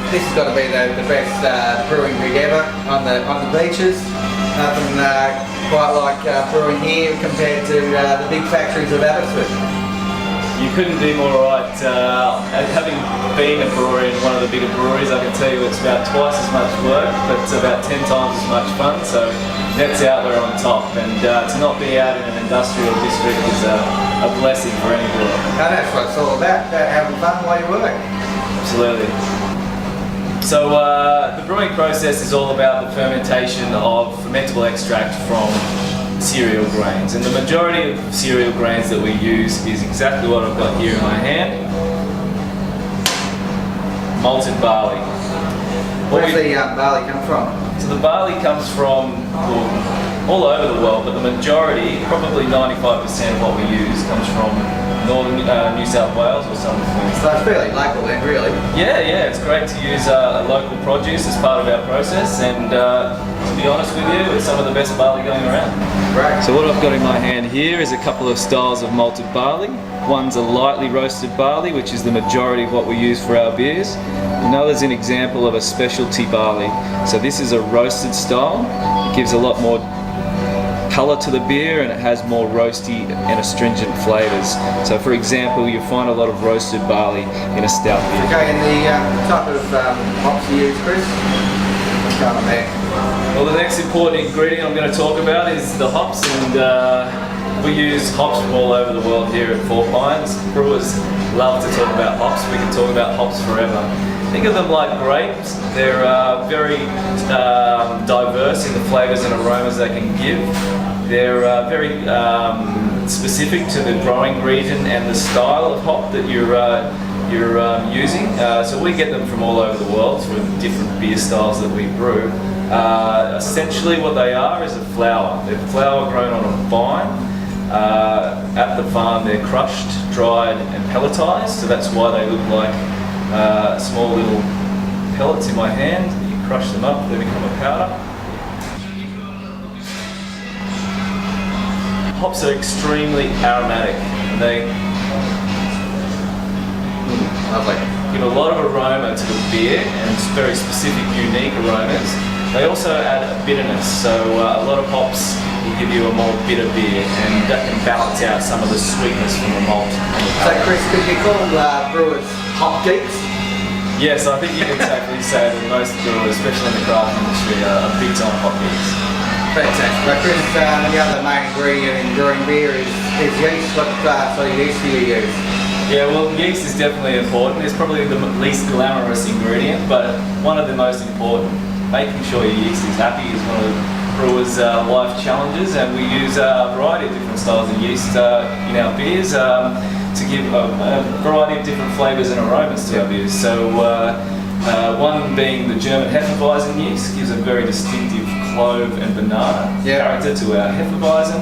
this has got to be the best brewing rig ever on the beaches. Nothing quite like brewing here compared to the big factories of Abbotsford. You couldn't do more right. Having been a brewer in one of the bigger breweries, I can tell you it's about twice as much work, but it's about 10 times as much fun. So that's out there on top, and to not be out in an industrial district is a blessing for any brewer. And that's what it's all about having fun while you work. Absolutely. So the brewing process is all about the fermentation of fermentable extract from cereal grains, and the majority of cereal grains that we use is exactly what I've got here in my hand: malted barley. Where's the barley come from? So the barley comes from all over the world, but the majority, probably 95% of what we use, comes from northern New South Wales or something. So it's fairly local then, really. Yeah, it's great to use local produce as part of our process, and to be honest with you, it's some of the best barley going around. Great. So what I've got in my hand here is a couple of styles of malted barley. One's a lightly roasted barley, which is the majority of what we use for our beers. Another's an example of a specialty barley. So this is a roasted style. It gives a lot more colour to the beer, and it has more roasty and astringent flavours. So for example, you find a lot of roasted barley in a stout beer. Okay, and the type of hops you use, Chris? What's going on there? Well, the next important ingredient I'm going to talk about is the hops, and we use hops from all over the world here at Four Pines. Brewers love to talk about hops. We can talk about hops forever. Think of them like grapes. They're very diverse in the flavours and aromas they can give. They're very specific to the growing region and the style of hop that you're using. So we get them from all over the world through the different beer styles that we brew. Essentially what they are is a flower. They're flower grown on a vine. At the farm they're crushed, dried and pelletized, so that's why they look like small little pellets in my hand. You crush them up, they become a powder. Hops are extremely aromatic. They give a lot of aroma to the beer, and it's very specific, unique aromas. They also add a bitterness, so a lot of hops will give you a more bitter beer, and that can balance out some of the sweetness from the malt. So Chris, could you call brewers hop geeks? Yes, I think you can safely say that most brewers, especially in the craft industry, are big time hop geeks. Fantastic. But Chris, the other main ingredient in brewing beer is yeast. What sort of yeast do you use? Yeah, well, yeast is definitely important. It's probably the least glamorous ingredient, but one of the most important. Making sure your yeast is happy is one of the brewer's life challenges, and we use a variety of different styles of yeast in our beers to give a variety of different flavours and aromas to our beers. So one being the German Hefeweizen yeast gives a very distinctive clove and banana character to our Hefeweizen.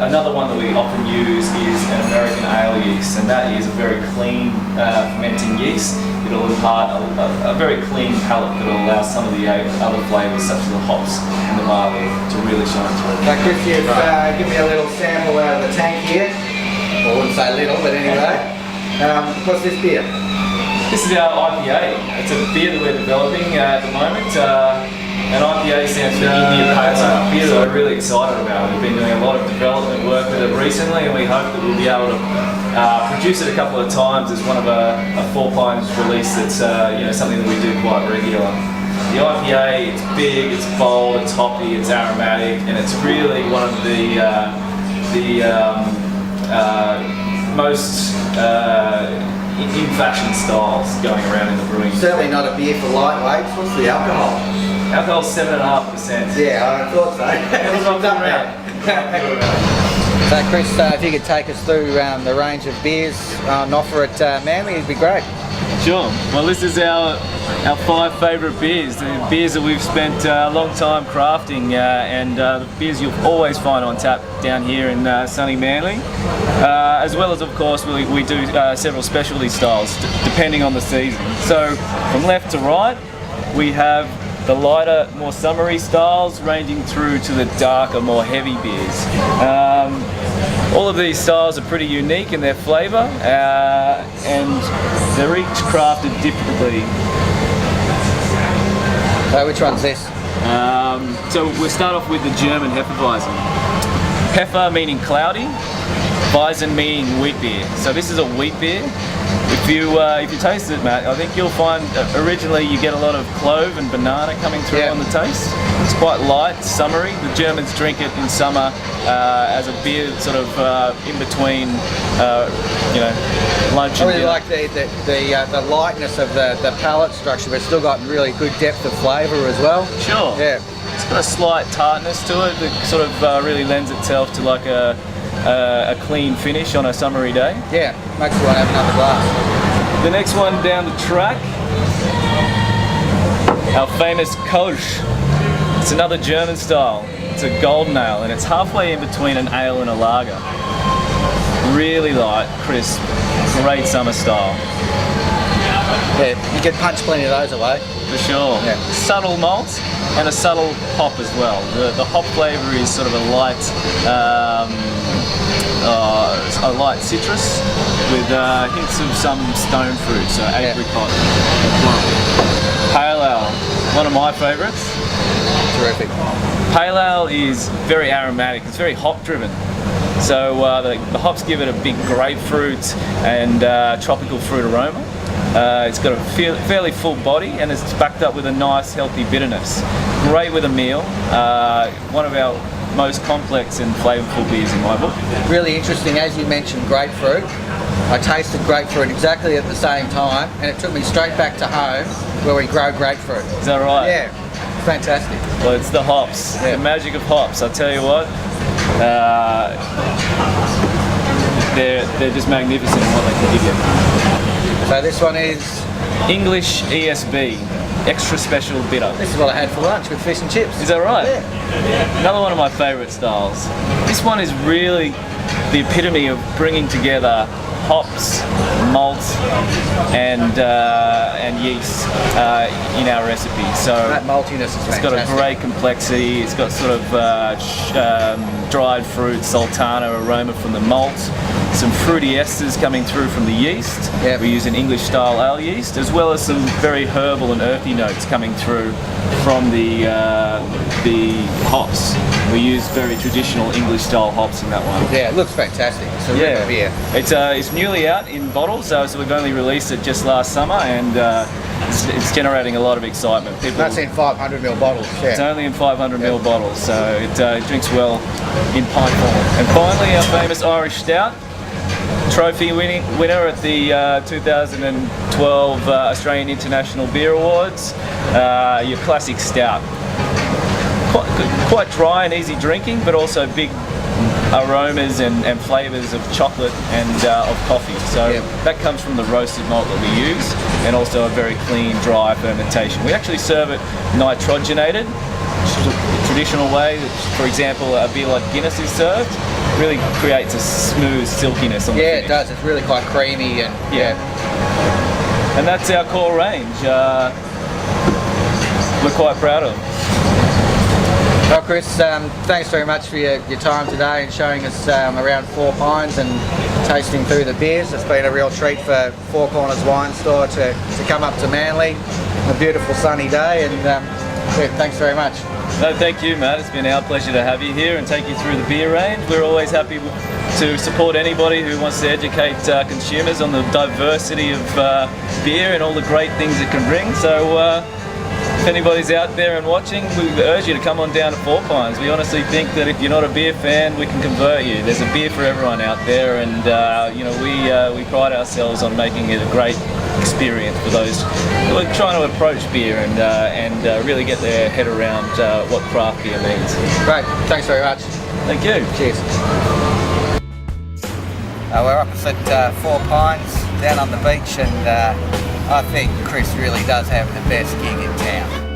Another one that we often use is an American ale yeast, and that is a very clean fermenting yeast. It'll impart a very clean palate that will allow some of the other flavours, such as the hops and the barley, to really shine through. So Chris, you've give me a little sample out of the tank here. I wouldn't say little, but anyway. What's this beer? This is our IPA. It's a beer that we're developing at the moment. And IPA stands for India Pale Ale. Beer that we're really excited about. We've been doing a lot of development work with it recently, and we hope that we'll be able to produce it a couple of times as one of a Four Pines release that's something that we do quite regular. The IPA, it's big, it's bold, it's hoppy, it's aromatic, and it's really one of the most in-fashion styles going around in the brewing. Certainly not a beer for lightweights. What's the alcohol? Alcohol's 7.5%. Yeah, I thought so. So Chris, if you could take us through the range of beers on offer at Manly, it'd be great. Sure. Well, this is our 5 favourite beers, the beers that we've spent a long time crafting, and the beers you'll always find on tap down here in sunny Manly. As well as, of course, we do several specialty styles depending on the season. So from left to right, we have the lighter, more summery styles ranging through to the darker, more heavy beers. All of these styles are pretty unique in their flavour, and they're each crafted differently Which one's this? So we'll start off with the German Hefeweizen. Hefe meaning cloudy, Weizen meaning wheat beer. So this is a wheat beer. If you taste it, Matt, I think you'll find originally you get a lot of clove and banana coming through on the taste. It's quite light, summery. The Germans drink it in summer as a beer, sort of in between, lunch. I really like the lightness of the palate structure, but it's still got really good depth of flavour as well. Sure. Yeah. It's got a slight tartness to it that sort of really lends itself to like a clean finish on a summery day. Yeah, makes you want to have another glass. The next one down the track, our famous Kolsch. It's another German style. It's a golden ale and it's halfway in between an ale and a lager. Really light, crisp, great summer style. Yeah, you could punch plenty of those away. For sure. Yeah. Subtle malt and a subtle hop as well. The hop flavour is sort of a light citrus with hints of some stone fruit, so apricot. Pale ale, one of my favourites. Terrific. Pale ale is very aromatic, it's very hop driven. So the hops give it a big grapefruit and tropical fruit aroma. It's got a fairly full body and it's backed up with a nice healthy bitterness. Great with a meal. One of our most complex and flavourful beers in my book. Really interesting, as you mentioned grapefruit. I tasted grapefruit exactly at the same time and it took me straight back to home where we grow grapefruit. Is that right? Yeah, fantastic. Well, it's the hops, the magic of hops. I'll tell you what, they're just magnificent in what they can give you. So this one is? English ESB, extra special bitter. This is what I had for lunch with fish and chips. Is that right? Yeah. Another one of my favourite styles. This one is really the epitome of bringing together hops, malt, and yeast in our recipe. So that maltiness is fantastic. It's got a great complexity. It's got sort of dried fruit, sultana aroma from the malt. Some fruity esters coming through from the yeast. Yep. We use an English style ale yeast, as well as some very herbal and earthy notes coming through from the hops. We use very traditional English style hops in that one. Yeah, it looks fantastic. It's a real beer. It's newly out in bottles, so we've only released it just last summer, and it's generating a lot of excitement. That's in 500ml bottles. Yeah. It's only in 500ml bottles, so it drinks well in pint form. And finally, our famous Irish Stout. Trophy winner at the 2012 Australian International Beer Awards. Your classic stout. Quite dry and easy drinking, but also big aromas and flavours of chocolate and of coffee. So that comes from the roasted malt that we use, and also a very clean, dry fermentation. We actually serve it nitrogenated, which is a traditional way. For example, a beer like Guinness is served. Really creates a smooth silkiness on the finish. It does. It's really quite creamy and And that's our core range. We're quite proud of them. Well, Chris, thanks very much for your time today and showing us around Four Pines and tasting through the beers. It's been a real treat for Four Corners Wine Store to come up to Manly on a beautiful sunny day, and thanks very much. No, thank you, Matt. It's been our pleasure to have you here and take you through the beer range. We're always happy to support anybody who wants to educate consumers on the diversity of beer and all the great things it can bring. So if anybody's out there and watching, we urge you to come on down to Four Pines. We honestly think that if you're not a beer fan, we can convert you. There's a beer for everyone out there, and we pride ourselves on making it a great experience for those who are trying to approach beer and really get their head around what craft beer means. Great, thanks very much. Thank you. Cheers. We're opposite Four Pines, down on the beach, and I think Chris really does have the best gig in town.